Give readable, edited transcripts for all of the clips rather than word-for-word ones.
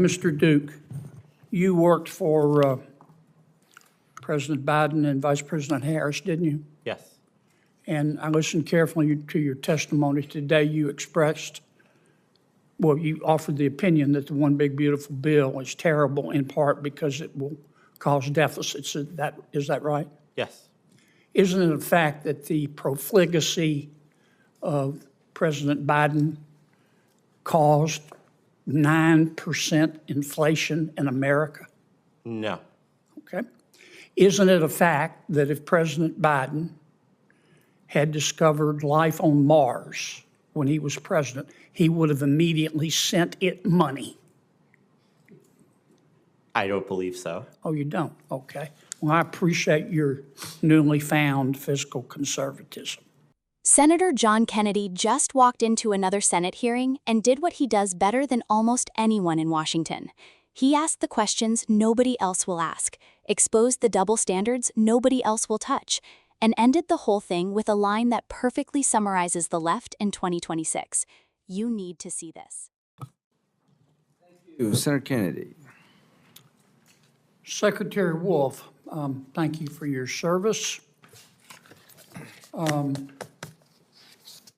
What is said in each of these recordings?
Mr. Duke, you worked for President Biden and Vice President Harris, didn't you? Yes. And I listened carefully to your testimony today. You expressed, well, you offered the opinion that the One Big Beautiful Bill is terrible in part because it will cause deficits. Is that right? Yes. Isn't it a fact that the profligacy of President Biden caused 9% inflation in America? No. Okay. Isn't it a fact that if President Biden had discovered life on Mars when he was president, he would have immediately sent it money? I don't believe so. Oh, you don't? Okay. Well, I appreciate your newly found fiscal conservatism. Senator John Kennedy just walked into another Senate hearing and did what he does better than almost anyone in Washington. He asked the questions nobody else will ask, exposed the double standards nobody else will touch, and ended the whole thing with a line that perfectly summarizes the left in 2026. You need to see this. Thank you, Senator Kennedy. Secretary Wolf, thank you for your service.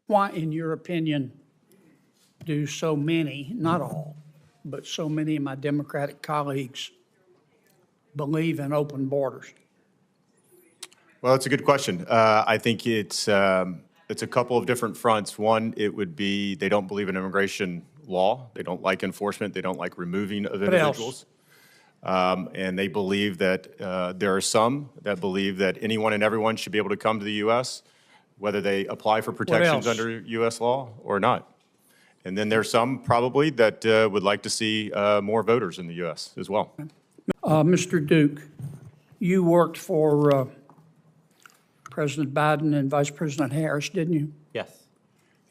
Why, in your opinion, do so many, not all, but so many of my Democratic colleagues believe in open borders? Well, that's a good question. I think it's a couple of different fronts. One, it would be they don't believe in immigration law. They don't like enforcement. They don't like removing of individuals. And they believe that there are some that believe that anyone and everyone should be able to come to the U.S., whether they apply for protections under U.S. law or not. And then there's some probably that would like to see more voters in the U.S. as well. Mr. Duke, you worked for President Biden and Vice President Harris, didn't you? Yes.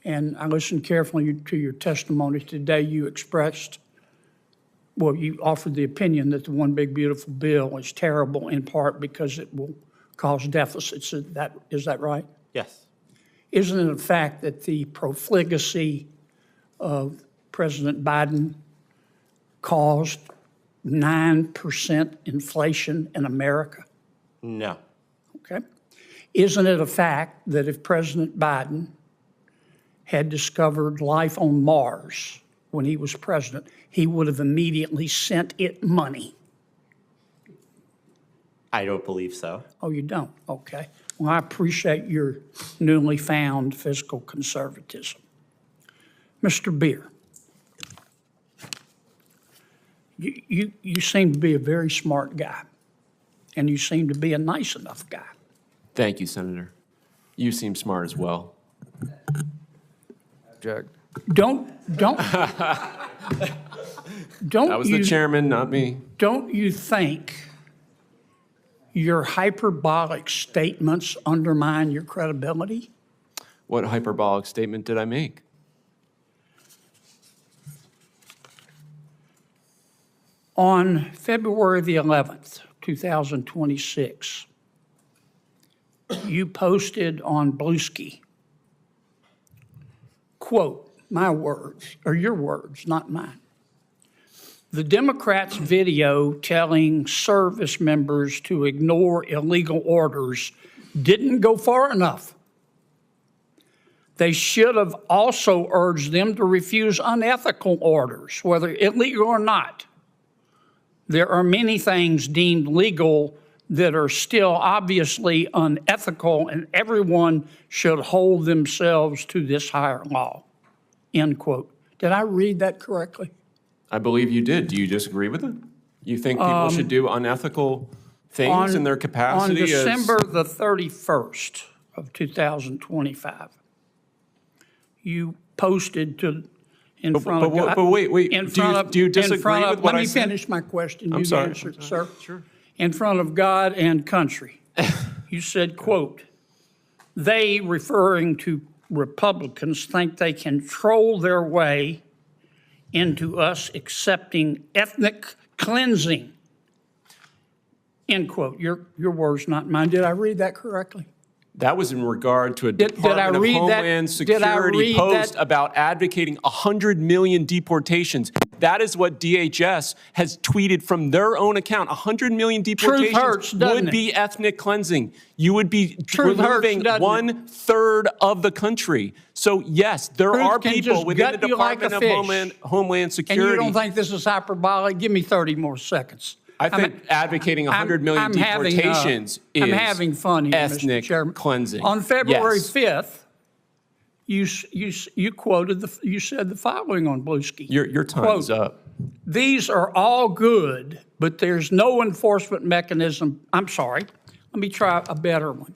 And I listened carefully to your testimony today. You expressed, well, you offered the opinion that the One Big Beautiful Bill is terrible in part because it will cause deficits. Is that right? Yes. Isn't it a fact that the profligacy of President Biden caused 9% inflation in America? No. Okay. Isn't it a fact that if President Biden had discovered life on Mars when he was president, he would have immediately sent it money? I don't believe so. Oh, you don't? Okay. Well, I appreciate your newly found fiscal conservatism. Mr. Beer, you seem to be a very smart guy, and you seem to be a nice enough guy. Thank you, Senator. You seem smart as well. Jack. Don't That was the chairman, not me. Don't you think your hyperbolic statements undermine your credibility? What hyperbolic statement did I make? On February the 11th, 2026, you posted on Bluesky, quote, my words, or your words, not mine. The Democrats' video telling service members to ignore illegal orders didn't go far enough. They should have also urged them to refuse unethical orders, whether illegal or not. There are many things deemed legal that are still obviously unethical, and everyone should hold themselves to this higher law, end quote. Did I read that correctly? I believe you did. Do you disagree with it? You think people should do unethical things in their capacity? On December the 31st of 2025, you posted in front of God. But wait. Do you disagree with what I said? Let me finish my question. I'm You sorry. answer it, sir. Sure. In front of God and country, you said, quote, they, referring to Republicans, think they can troll their way into us accepting ethnic cleansing, end quote. Your words, not mine. Did I read that correctly? That was in regard to a Department of Homeland Security post about advocating 100 million deportations. That is what DHS has tweeted from their own account. 100 million deportations hurts, doesn't would be ethnic cleansing. You would be Truth hurts, removing doesn't it? 1/3 of the country. So yes, there Truth are can people just within the gut you like Department a of fish. Homeland And Security. you don't think this is hyperbolic? Give me 30 more seconds. I think advocating 100 million I'm having, deportations is I'm having fun here, Mr. ethnic Chairman. cleansing. On February Yes. 5th, you said the following on Bluesky. Your time's Quote, up. "These are all good, but there's no enforcement mechanism." I'm sorry. Let me try a better one.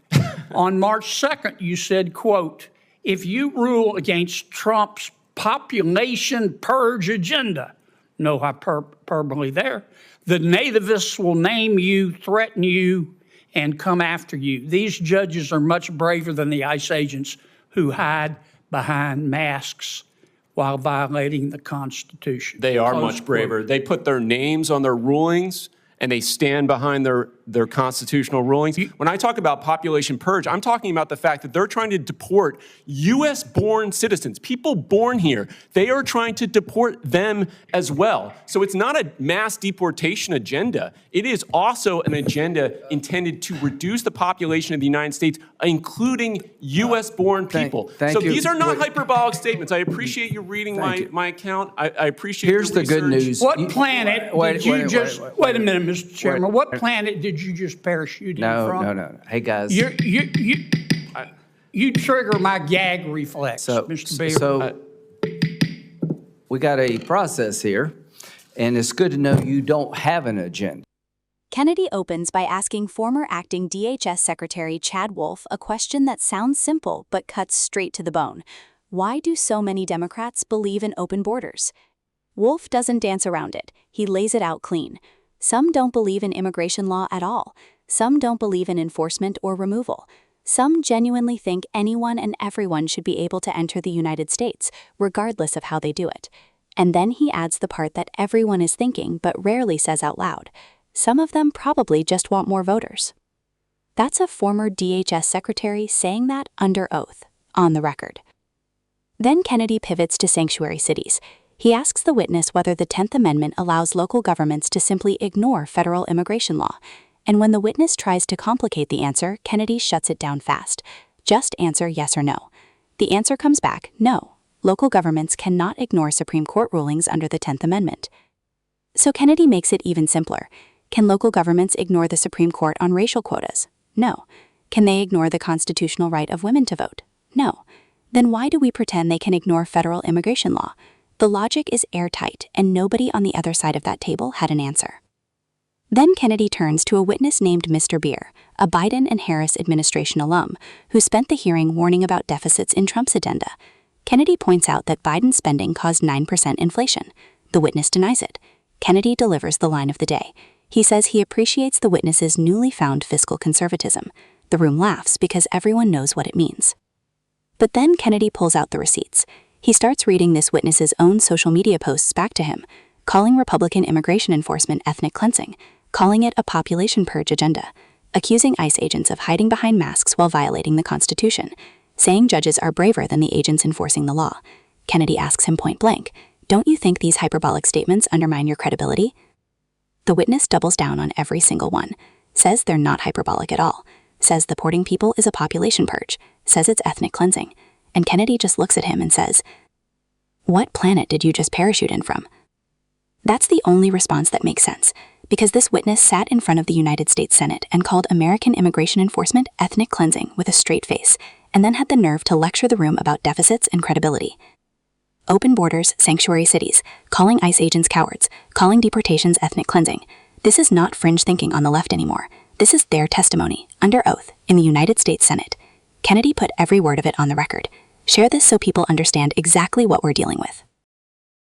On March 2nd, you said, quote, "If you rule against Trump's population purge agenda," no hyperbole there, "the nativists will name you, threaten you, and come after you. These judges are much braver than the ICE agents who hide behind masks while violating the Constitution." They are Close much quote. braver. They put their names on their rulings and they stand behind their constitutional rulings. When I talk about population purge, I'm talking about the fact that they're trying to deport U.S.-born citizens, people born here. They are trying to deport them as well. So it's not a mass deportation agenda. It is also an agenda intended to reduce the population of the United States, including U.S.-born people. thank So you. these are not Wait. hyperbolic statements. I appreciate you reading my account. I appreciate Here's your the good research. news. What planet did you just, wait a minute, Mr. Chairman, wait. what planet did you just parachute in No, from? no. Hey, guys. You trigger my gag reflex, So, Mr. Beer. so we got a process here, and it's good to know you don't have an agenda. Kennedy opens by asking former acting DHS Secretary Chad Wolf a question that sounds simple but cuts straight to the bone. Why do so many Democrats believe in open borders? Wolf doesn't dance around it. He lays it out clean. Some don't believe in immigration law at all. Some don't believe in enforcement or removal. Some genuinely think anyone and everyone should be able to enter the United States, regardless of how they do it. And then he adds the part that everyone is thinking but rarely says out loud. Some of them probably just want more voters. That's a former DHS secretary saying that under oath, on the record. Then Kennedy pivots to sanctuary cities. He asks the witness whether the 10th Amendment allows local governments to simply ignore federal immigration law. And when the witness tries to complicate the answer, Kennedy shuts it down fast. Just answer yes or no. The answer comes back, no. Local governments cannot ignore Supreme Court rulings under the 10th Amendment. So Kennedy makes it even simpler. Can local governments ignore the Supreme Court on racial quotas? No. Can they ignore the constitutional right of women to vote? No. Then why do we pretend they can ignore federal immigration law? The logic is airtight, and nobody on the other side of that table had an answer. Then Kennedy turns to a witness named Mr. Beer, a Biden and Harris administration alum, who spent the hearing warning about deficits in Trump's agenda. Kennedy points out that Biden's spending caused 9% inflation. The witness denies it. Kennedy delivers the line of the day. He says he appreciates the witness's newly found fiscal conservatism. The room laughs because everyone knows what it means. But then Kennedy pulls out the receipts. He starts reading this witness's own social media posts back to him, calling Republican immigration enforcement ethnic cleansing, calling it a population purge agenda, accusing ICE agents of hiding behind masks while violating the Constitution, saying judges are braver than the agents enforcing the law. Kennedy asks him point blank, "Don't you think these hyperbolic statements undermine your credibility?" The witness doubles down on every single one, says they're not hyperbolic at all, says deporting people is a population purge, says it's ethnic cleansing, and Kennedy just looks at him and says, "What planet did you just parachute in from?" That's the only response that makes sense, because this witness sat in front of the United States Senate and called American immigration enforcement ethnic cleansing with a straight face, and then had the nerve to lecture the room about deficits and credibility. Open borders, sanctuary cities, calling ICE agents cowards, calling deportations ethnic cleansing. This is not fringe thinking on the left anymore. This is their testimony, under oath, in the United States Senate. Kennedy put every word of it on the record. Share this so people understand exactly what we're dealing with.